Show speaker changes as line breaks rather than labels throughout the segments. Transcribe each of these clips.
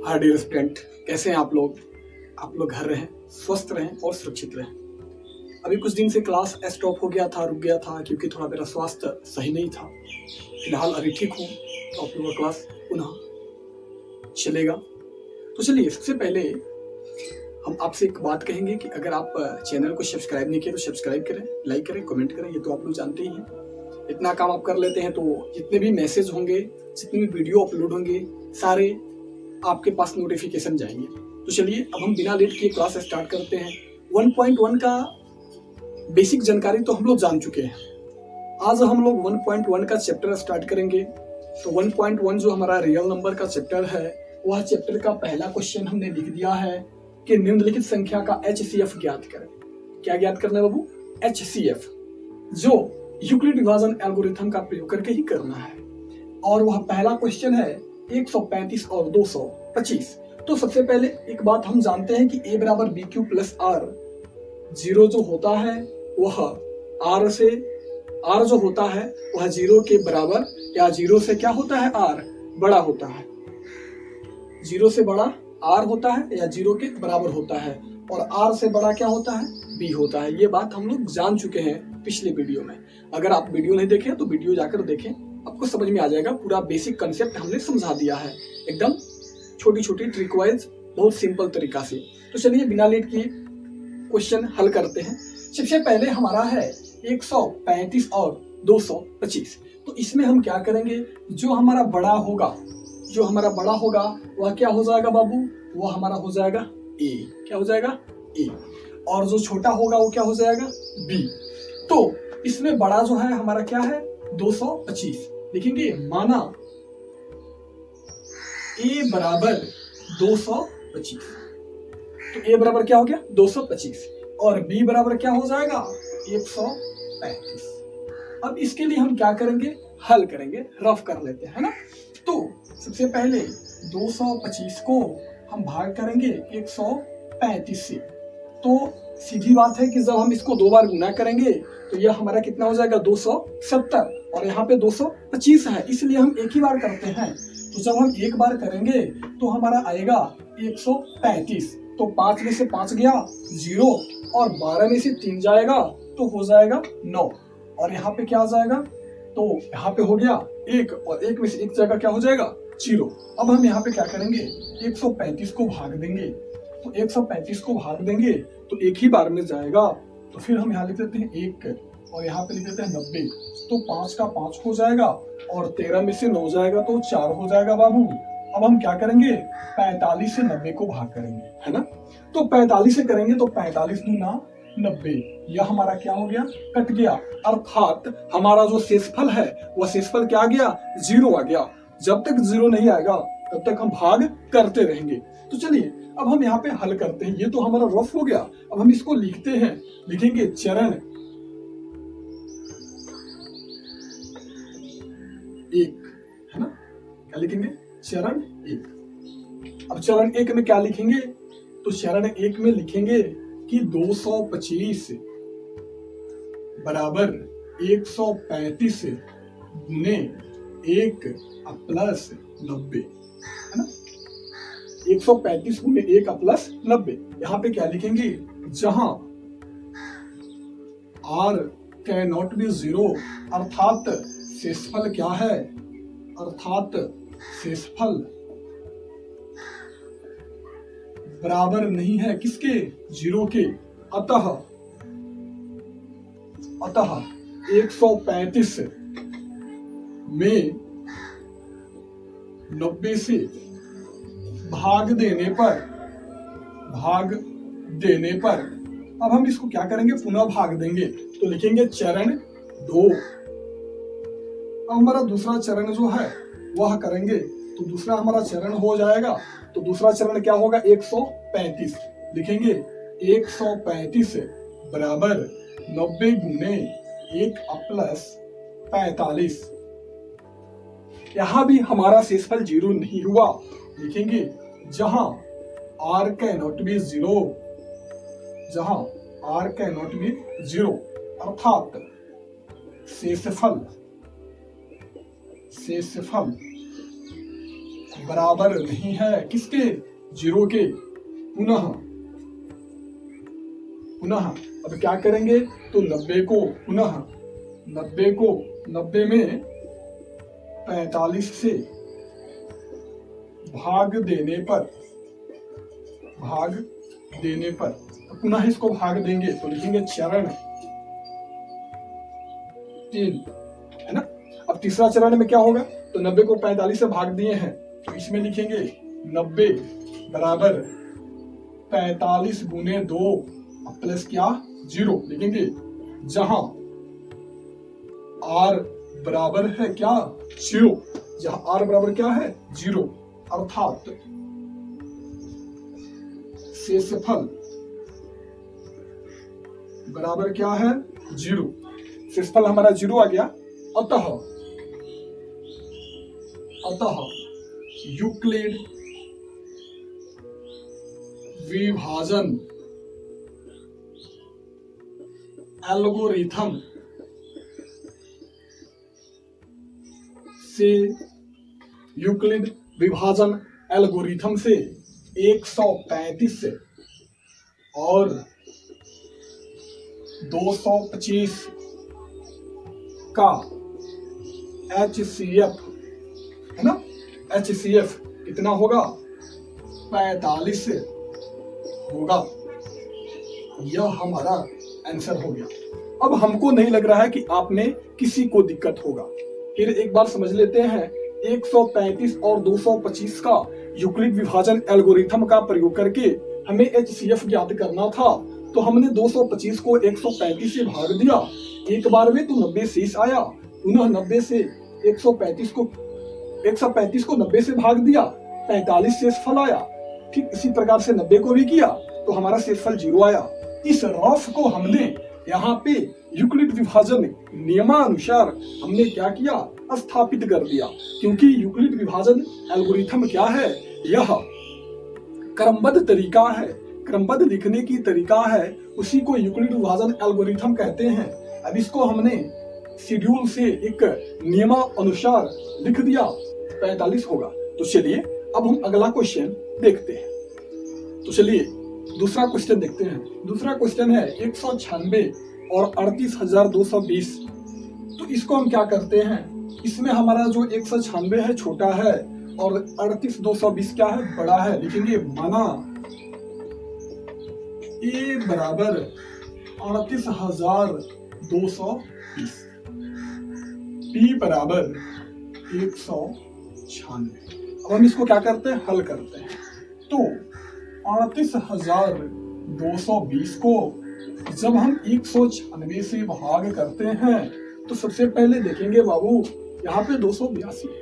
Hi dear student, कैसे हैं आप लोग? आप लोग घर रहें, स्वस्थ रहें और सुरक्षित रहें। अभी कुछ दिन से क्लास स्टॉप हो गया था, रुक गया था क्योंकि थोड़ा मेरा स्वास्थ्य सही नहीं था। फिलहाल अभी ठीक हूँ, तो आप लोगों का क्लास पुनः चलेगा। तो चलिए, सबसे पहले हम आपसे एक बात कहेंगे कि अगर आप चैनल को सब्सक्राइब नहीं किए तो सब्सक्राइब करें, लाइक करें, कमेंट करें। ये तो आप लोग जानते ही हैं। इतना काम आप कर लेते हैं तो जितने भी मैसेज होंगे, जितने भी वीडियो अपलोड होंगे, सारे आपके पास नोटिफिकेशन जाएंगे। तो चलिए, अब हम बिना लेट किए क्लास स्टार्ट करते हैं। 1.1 का बेसिक जानकारी तो हम लोग जान चुके हैं। आज हम लोग 1.1 का चैप्टर स्टार्ट करेंगे। तो 1.1 जो हमारा रियल नंबर का चैप्टर है, वह चैप्टर का पहला क्वेश्चन हमने लिख दिया है कि निम्नलिखित संख्या का HCF ज्ञात करें। क्या ज्ञात करना है बाबू? HCF, जो यूक्लिड विभाजन एल्गोरिथम का प्रयोग करके ही करना है। और वह पहला क्वेश्चन है 135 और 225। तो सबसे पहले एक बात हम जानते हैं कि a बराबर BQ प्लस R, जीरो जो होता है वह R से, R जो होता है वह जीरो के बराबर या जीरो से क्या होता है? R बड़ा होता है। जीरो से बड़ा R होता है या जीरो के बराबर होता है, और R से बड़ा क्या होता है? B होता है। ये बात हम लोग जान चुके हैं पिछले वीडियो में। अगर आप वीडियो नहीं देखें तो वीडियो जाकर देखें, आपको समझ में आ जाएगा। पूरा बेसिक कंसेप्ट हमने समझा दिया है, एकदम छोटी छोटी ट्रिक वाइज, बहुत सिंपल तरीका से। तो चलिए, बिना लेट किए क्वेश्चन हल करते हैं। सबसे पहले हमारा है 135 और 225। तो इसमें हम क्या करेंगे? जो हमारा बड़ा होगा, वह क्या हो जाएगा बाबू? वह हमारा हो जाएगा A। क्या हो जाएगा? A। और जो छोटा होगा वो क्या हो जाएगा? B। तो इसमें बड़ा जो है हमारा क्या है? 225 लिखेंगे। माना A बराबर 225, तो A बराबर क्या हो गया? 225, और B बराबर क्या हो जाएगा? 135। अब इसके लिए हम क्या करेंगे? हल करेंगे, रफ कर लेते हैं, है ना? तो सबसे पहले 225 को हम भाग करेंगे 135 से। तो सीधी बात है कि जब हम इसको दो बार गुना करेंगे तो यह हमारा कितना हो जाएगा? 270, और यहाँ पे 225 है, इसलिए हम एक ही बार करते हैं। तो जब हम एक बार करेंगे तो हमारा आएगा 135। तो 5 में से 5 गया 0, और 12 में से 3 जाएगा तो हो जाएगा 9, और यहाँ पे क्या आ जाएगा? तो यहाँ पे हो गया 1, और 1 में से 1 जगह क्या हो जाएगा? 0। अब हम यहाँ पे क्या करेंगे? 135 को भाग देंगे। तो 135 को भाग देंगे तो एक ही बार में जाएगा। तो फिर हम यहाँ लिख देते हैं 1, और यहाँ पे लिख देते हैं 90। तो 5 का 5 हो जाएगा, और 13 में से 9 जाएगा तो 4 हो जाएगा बाबू। अब हम क्या करेंगे? 45 से 90 को भाग करेंगे, है ना? तो 45 से करेंगे तो 45 दूना 90, यह हमारा क्या हो गया? कट गया। अर्थात हमारा जो शेषफल है वह शेषफल क्या आ गया? 0 आ गया। जब तक 0 नहीं आएगा तब तक हम भाग करते रहेंगे। तो चलिए, अब हम यहाँ पे हल करते हैं। ये तो हमारा रफ हो गया। अब हम इसको लिखते हैं, लिखेंगे चरण 1, है ना? क्या लिखेंगे? चरण 1। अब चरण 1 में क्या लिखेंगे? तो चरण 1 में लिखेंगे कि 225 बराबर 135 गुने 1 प्लस 90, है ना? 135 गुने 1 प्लस 90। यहाँ पे क्या लिखेंगे? जहां R कैन नॉट बी 0, अर्थात शेषफल क्या है? अर्थात शेषफल बराबर नहीं है किसके? 0 के। अतः 135 में 90 से भाग देने पर अब हम इसको क्या करेंगे? पुनः भाग देंगे। तो लिखेंगे चरण 2। अब हमारा दूसरा चरण जो है वह करेंगे, तो दूसरा हमारा चरण हो जाएगा। तो दूसरा चरण क्या होगा? 135 लिखेंगे। 135 बराबर 90 गुने 1 प्लस 45। यहां भी हमारा शेषफल 0 नहीं हुआ, लिखेंगे जहां R कैनॉट बी 0, अर्थात शेषफल बराबर नहीं है किसके, 0 के। पुनः अब क्या करेंगे, तो 90 को पुनः 90 में 45 से भाग देने पर तो पुनः इसको भाग देंगे तो लिखेंगे चरण 3, है ना। अब तीसरा चरण में क्या होगा, तो 90 को 45 से भाग दिए हैं तो इसमें लिखेंगे 90 बराबर 45 गुने 2 प्लस क्या 0 लिखेंगे, जहां r बराबर है क्या 0, जहां r बराबर क्या है 0, अर्थात शेषफल बराबर क्या है 0। शेषफल हमारा 0 आ गया। अतः यूक्लिड विभाजन एल्गोरिथम से 135 और 225 का HCF, है ना, HCF कितना होगा 45 होगा। यह हमारा आंसर हो गया। अब हमको नहीं लग रहा है कि आप में किसी को दिक्कत होगा। फिर एक बार समझ लेते हैं, 135 और 225 का यूक्लिड विभाजन एल्गोरिथम का प्रयोग करके हमें HCF ज्ञात करना था। तो हमने 225 को 135 से भाग दिया एक बार में, तो 90 शेष आया। पुनः 90 से 135 को 90 से भाग दिया, 45 शेषफल आया। ठीक इसी प्रकार से 90 को भी किया तो हमारा शेषफल 0 आया। इस रफ को हमने यहाँ पे यूक्लिड विभाजन नियमानुसार हमने क्या किया, स्थापित कर दिया। क्योंकि यूक्लिड विभाजन एल्गोरिथम क्या है, यह क्रमबद्ध तरीका है, क्रमबद्ध लिखने की तरीका है, उसी को यूक्लिड विभाजन एल्गोरिथम कहते हैं। अब इसको हमने शेड्यूल से एक नियमानुसार लिख दिया, 45 होगा। तो चलिए अब हम अगला क्वेश्चन देखते हैं। तो चलिए दूसरा क्वेश्चन देखते हैं। दूसरा क्वेश्चन है 196 और 38,220। तो इसको हम क्या करते हैं, इसमें हमारा जो 196 है छोटा है और 38,220 क्या है बड़ा है। लिखेंगे माना ए बराबर 38,220, पी बराबर 196। अब हम इसको क्या करते हैं, हल करते हैं। तो 38,220 को जब हम 196 से भाग करते हैं तो सबसे पहले देखेंगे बाबू, यहाँ पे 282 है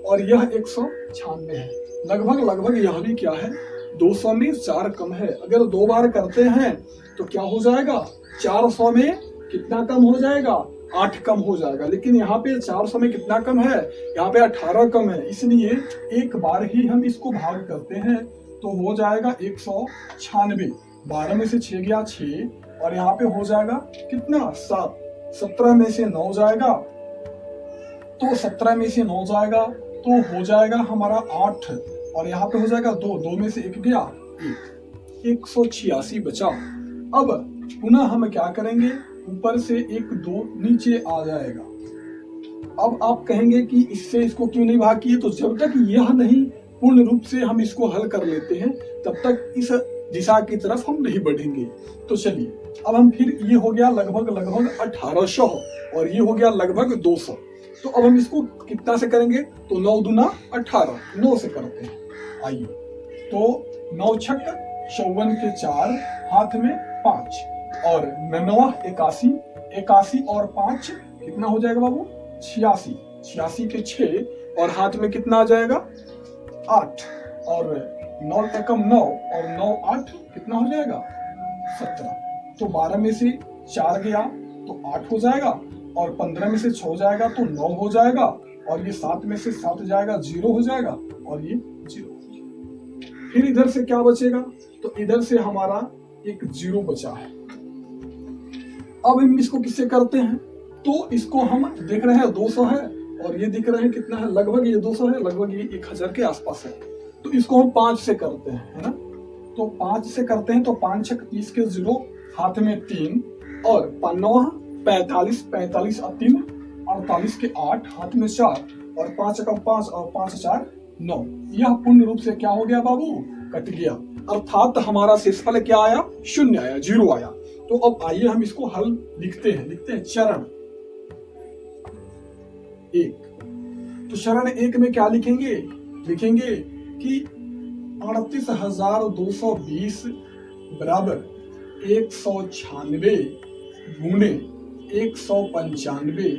और यह 196 है। लगभग यह भी क्या है, 200 में 4 कम है। अगर 2 बार करते हैं तो क्या हो जाएगा, 400 में कितना कम हो जाएगा, 8 कम हो जाएगा। लेकिन यहाँ पे 400 में कितना कम है, यहाँ पे 18 कम है। इसलिए एक बार ही हम इसको भाग करते हैं तो हो जाएगा 196। 12 में से 6 गया 6 और यहाँ पे हो जाएगा कितना 7। 17 में से 9 जाएगा तो 17 में से 9 जाएगा तो हो जाएगा हमारा 8 और यहाँ पे हो जाएगा 2 में से 1 गया 186 बचा। अब पुनः हम क्या करेंगे, ऊपर से 1 2 नीचे आ जाएगा। अब आप कहेंगे कि इससे इसको क्यों नहीं भाग किए, तो जब तक यह नहीं पूर्ण रूप से हम इसको हल कर लेते हैं तब तक इस दिशा की तरफ हम नहीं बढ़ेंगे। तो चलिए अब हम फिर, ये हो गया लगभग 1800 और ये हो गया लगभग 200। तो अब हम इसको कितना से करेंगे, तो 9 दूना 18, 9 से करते हैं। आइए, तो 9 छक 54 के 4, हाथ में 5 और 9 81, 81 और 5 कितना हो जाएगा बाबू 86, 86 के 6 और हाथ में कितना आ जाएगा 8 और 9 एकम 9 और 9 8 कितना हो जाएगा 17। तो 12 में से 4 गया तो 8 हो जाएगा और 15 में से 6 जाएगा तो 9 हो जाएगा और ये 7 में से 7 जाएगा 0 हो जाएगा और ये 0। फिर इधर से क्या बचेगा, तो इधर से हमारा एक 0 बचा है। अब हम इसको किससे करते हैं, तो इसको हम देख रहे हैं 200 है और ये दिख रहे हैं कितना है, लगभग ये 200 है, लगभग ये 1000 के आसपास है। तो इसको हम 5 से करते हैं, है ना। तो 5 से करते हैं तो 5 6 30 के 0, हाथ में 3 और 9 45, 45 और 3 48 के 8, हाथ में 4 और 5 का 5 और 5 4 9। यह पूर्ण रूप से क्या हो गया बाबू, कट गया, अर्थात हमारा शेषफल क्या आया, 0 आया, 0 आया। तो अब आइए हम इसको हल लिखते हैं चरण 1। तो चरण 1 में क्या लिखेंगे कि 38,220 बराबर 196 गुणे 195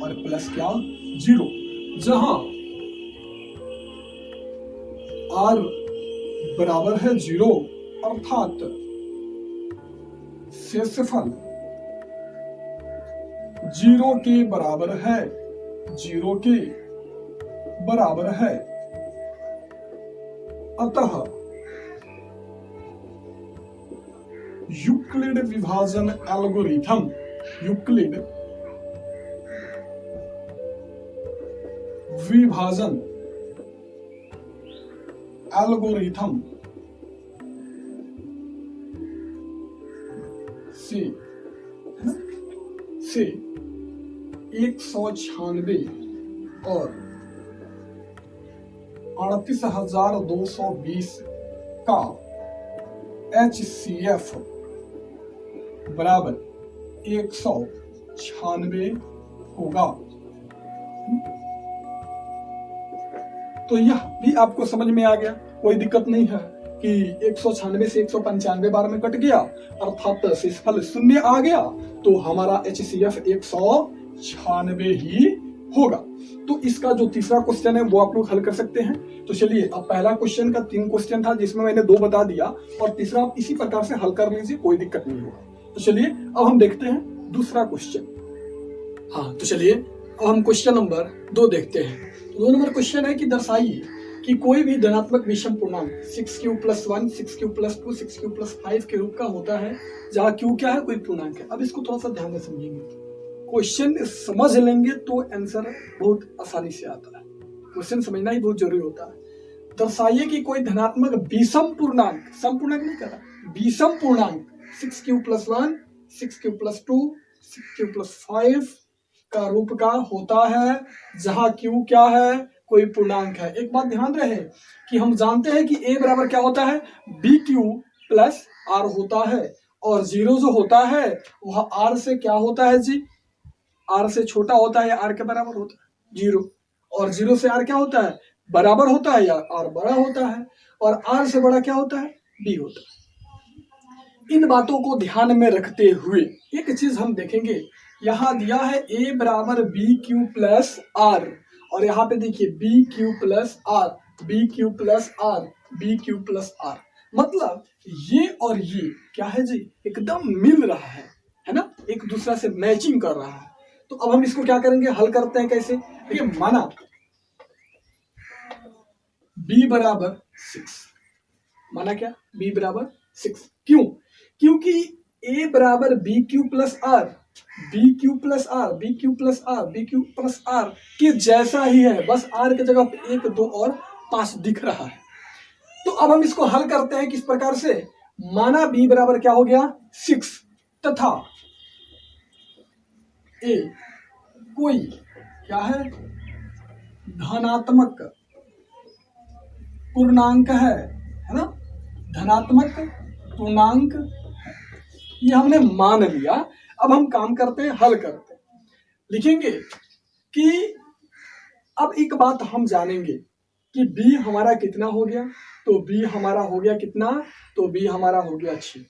और प्लस क्या 0, जहां r बराबर है 0, अर्थात शेषफल 0 के बराबर है, 0 के बराबर है। अतः यूक्लिड विभाजन एल्गोरिथम, यूक्लिड विभाजन एल्गोरिथम से 196 और 38,220 का HCF बराबर 196 होगा। तो यह भी आपको समझ में आ गया, कोई दिक्कत नहीं है कि 196 से 195 बार में कट गया, अर्थात शेषफल 0 आ गया, तो हमारा HCF 196 ही होगा। तो इसका जो तीसरा क्वेश्चन है वो आप लोग हल कर सकते हैं। तो चलिए, अब पहला क्वेश्चन का 3 क्वेश्चन था जिसमें मैंने 2 बता दिया, और तीसरा आप इसी प्रकार से हल कर लीजिए, कोई दिक्कत नहीं होगा। तो चलिए अब हम देखते हैं दूसरा क्वेश्चन। हाँ, तो चलिए अब हम क्वेश्चन नंबर 2 देखते हैं। तो 2 नंबर क्वेश्चन है कि दर्शाइए कि कोई भी धनात्मक विषम पूर्णांक 6q + 1, 6q + 2, 6q + 5 के रूप का होता है, जहाँ q क्या है, कोई पूर्णांक है। अब इसको थोड़ा सा ध्यान से समझेंगे, क्वेश्चन समझ लेंगे तो आंसर बहुत आसानी से आता है। क्वेश्चन समझना ही बहुत जरूरी होता है। दर्शाइए कि कोई धनात्मक विषम पूर्णांक, सम पूर्णांक नहीं करा, विषम पूर्णांक 6q + 1, 6q + 2, 6q + 5 का रूप का होता है, जहां q क्या है, कोई पूर्णांक है। एक बात ध्यान रहे कि हम जानते हैं कि a बराबर क्या होता है, bq + r होता है, और 0 जो होता है वह r से क्या होता है जी, r से छोटा होता है या r के बराबर होता है, 0, और 0 से r क्या होता है, बराबर होता है या r बड़ा होता है, और r से बड़ा क्या होता है, b होता है। इन बातों को ध्यान में रखते हुए एक चीज हम देखेंगे, यहाँ दिया है a बराबर bq + r, और यहाँ पे देखिए bq + r, bq + r, bq + r, मतलब ये और ये क्या है जी, एकदम मिल रहा है ना, एक दूसरे से मैचिंग कर रहा है। तो अब हम इसको क्या करेंगे, हल करते हैं कैसे। देखिए, माना b बराबर 6, माना क्या, b बराबर 6, क्यों, क्योंकि a बराबर bq + r, bq + r, bq + r, bq + r के जैसा ही है, बस r की जगह पे 1 2 और 5 दिख रहा है। तो अब हम इसको हल करते हैं किस प्रकार से, माना b बराबर क्या हो गया 6, तथा a कोई क्या है, धनात्मक पूर्णांक है ना, धनात्मक पूर्णांक है, ये हमने मान लिया। अब हम काम करते हैं, हल करते हैं, लिखेंगे कि अब एक बात हम जानेंगे कि b हमारा कितना हो गया, तो b हमारा हो गया कितना, तो b हमारा हो गया 6।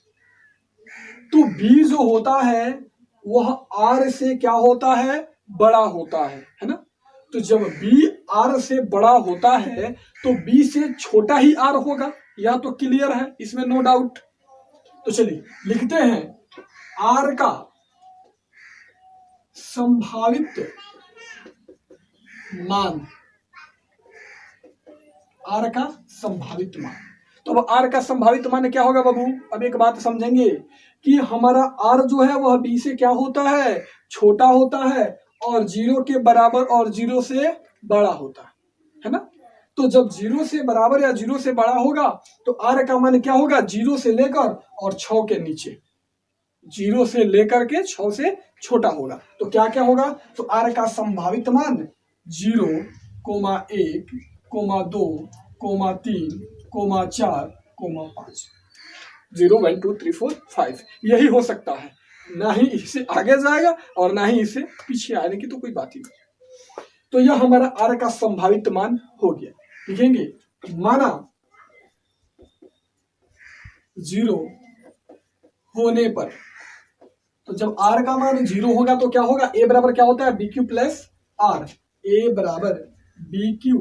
तो b जो होता है वह r से क्या होता है, बड़ा होता है ना। तो जब b r से बड़ा होता है तो b से छोटा ही r होगा, यह तो क्लियर है, इसमें नो डाउट। तो चलिए लिखते हैं r का संभावित मान, r का संभावित मान। तो अब r का संभावित मान क्या होगा बाबू, अब एक बात समझेंगे कि हमारा r जो है वह b से क्या होता है, छोटा होता है, और 0 के बराबर और 0 से बड़ा होता है ना। तो जब 0 से बराबर या 0 से बड़ा होगा तो r का मान क्या होगा, 0 से लेकर और 6 के नीचे, 0 से लेकर के 6 से छोटा होगा। तो क्या क्या होगा, तो r का संभावित मान 0, 1, 2, 3, 4, 5, 0, 1, 2, 3, 4, 5 यही हो सकता है। ना ही इससे आगे जाएगा और ना ही इससे पीछे आने की तो कोई बात ही नहीं। तो यह हमारा r का संभावित मान हो गया। लिखेंगे माना 0 होने पर, तो जब r का मान 0 होगा तो क्या होगा, a बराबर क्या होता है, bq प्लस r, a बराबर bq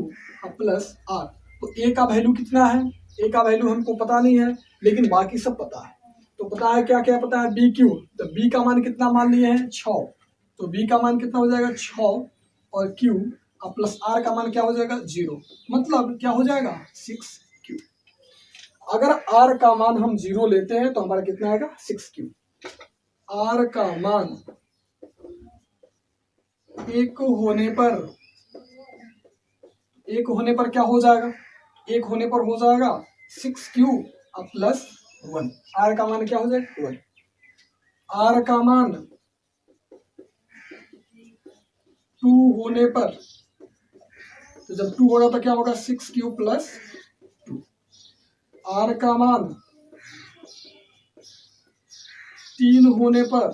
प्लस r। तो a का वैल्यू कितना है, a का वैल्यू हमको पता नहीं है लेकिन बाकी सब पता है। तो पता है क्या क्या पता है, bq, तो b का मान कितना मान लिए हैं 6, तो b का मान कितना हो जाएगा 6 और q प्लस r का मान क्या हो जाएगा 0, मतलब क्या हो जाएगा 6q। अगर r का मान हम 0 लेते हैं तो हमारा कितना आएगा 6q। r का मान 1 होने पर क्या हो जाएगा, 1 होने पर हो जाएगा 6q प्लस 1। r का मान क्या हो जाएगा 1। r का मान 2 होने पर, तो जब 2 होगा तो क्या होगा 6q प्लस 2। r का मान 3 होने पर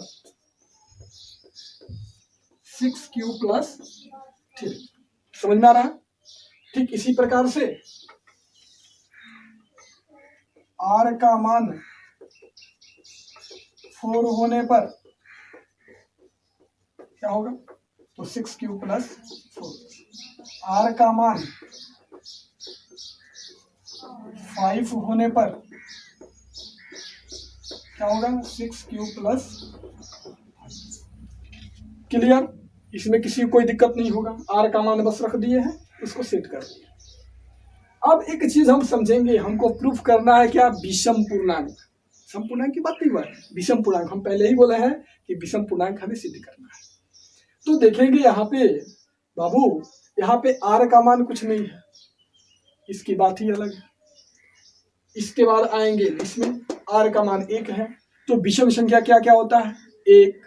6q प्लस 3। समझ में आ रहा है। ठीक इसी प्रकार से r का मान 4 होने पर क्या होगा, तो 6q प्लस 4। r का मान 5 होने पर क्या होगा 6q प्लस। क्लियर, इसमें किसी को कोई दिक्कत नहीं होगा। r का मान बस रख दिए हैं, इसको सेट कर दिए। अब एक चीज हम समझेंगे, हमको प्रूफ करना है क्या, विषम पूर्णांक। सम पूर्णांक की बात नहीं हुआ, विषम पूर्णांक हम पहले ही बोले हैं कि विषम पूर्णांक हमें सिद्ध करना है। तो देखेंगे यहाँ पे बाबू, यहाँ पे r का मान कुछ नहीं है, इसकी बात ही अलग है। इसके बाद आएंगे इसमें r का मान 1 है, तो विषम संख्या क्या क्या होता है, 1,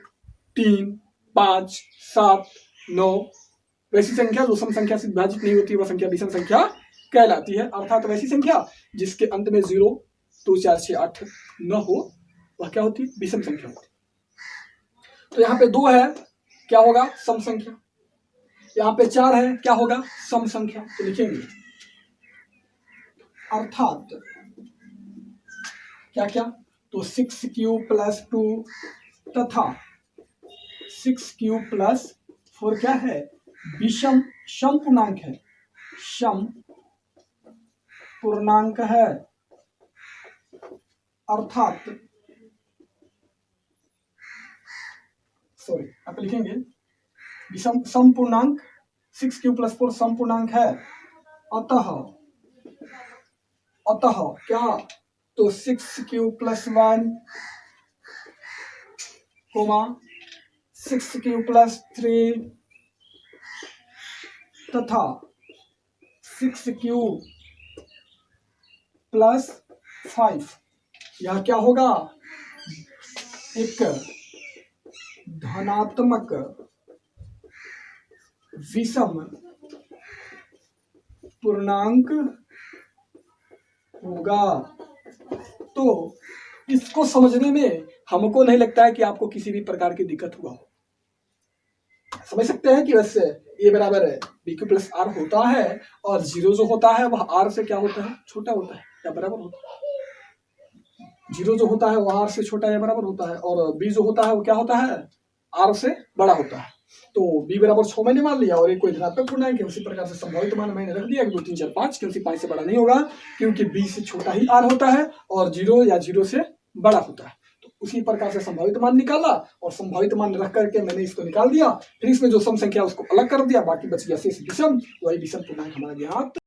3, 5, 7, 9। वैसी संख्या जो सम संख्या से विभाजित नहीं होती वह संख्या विषम संख्या कहलाती है। अर्थात वैसी संख्या जिसके अंत में 0, 2, 4, 6, 8 न हो वह क्या होती है, विषम संख्या होती है। तो यहाँ पे 2 है, क्या होगा सम संख्या। यहाँ पे 4 है, क्या होगा सम संख्या। तो लिखेंगे अर्थात क्या क्या, तो 6q प्लस 2 तथा 6q प्लस 4 क्या है, विषम सम पूर्णांक है, सम पूर्णांक है। अर्थात सॉरी आप लिखेंगे विषम सम पूर्णांक, 6q प्लस 4 सम पूर्णांक है। अतः क्या, तो 6q प्लस 1 6q प्लस 3 तथा 6q प्लस 5 यह क्या होगा, एक धनात्मक विषम पूर्णांक होगा। तो इसको समझने में हमको नहीं लगता है कि आपको किसी भी प्रकार की दिक्कत हुआ हो। समझ सकते हैं कि वैसे ए बराबर है bq प्लस r होता है और 0 जो होता है वह r से क्या होता है, छोटा होता है या बराबर होता है। 0 जो होता है वह r से छोटा या बराबर होता है और b जो होता है वो क्या होता है, r से बड़ा होता है। तो b बराबर 6 मैंने मान लिया और एक कोई धनात्मक पूर्णांक है, उसी प्रकार से संभावित मान मैंने रख दिया 2, 3, 4, 5, क्योंकि 5 से बड़ा नहीं होगा क्योंकि b से छोटा ही r होता है और 0 या 0 से बड़ा होता है। तो उसी प्रकार से संभावित मान निकाला और संभावित मान रख करके मैंने इसको निकाल दिया, फिर इसमें जो सम संख्या उसको अलग कर दिया, बाकी बच गया शेष विषम, वही विषम पूर्णांक हमारा ज्ञात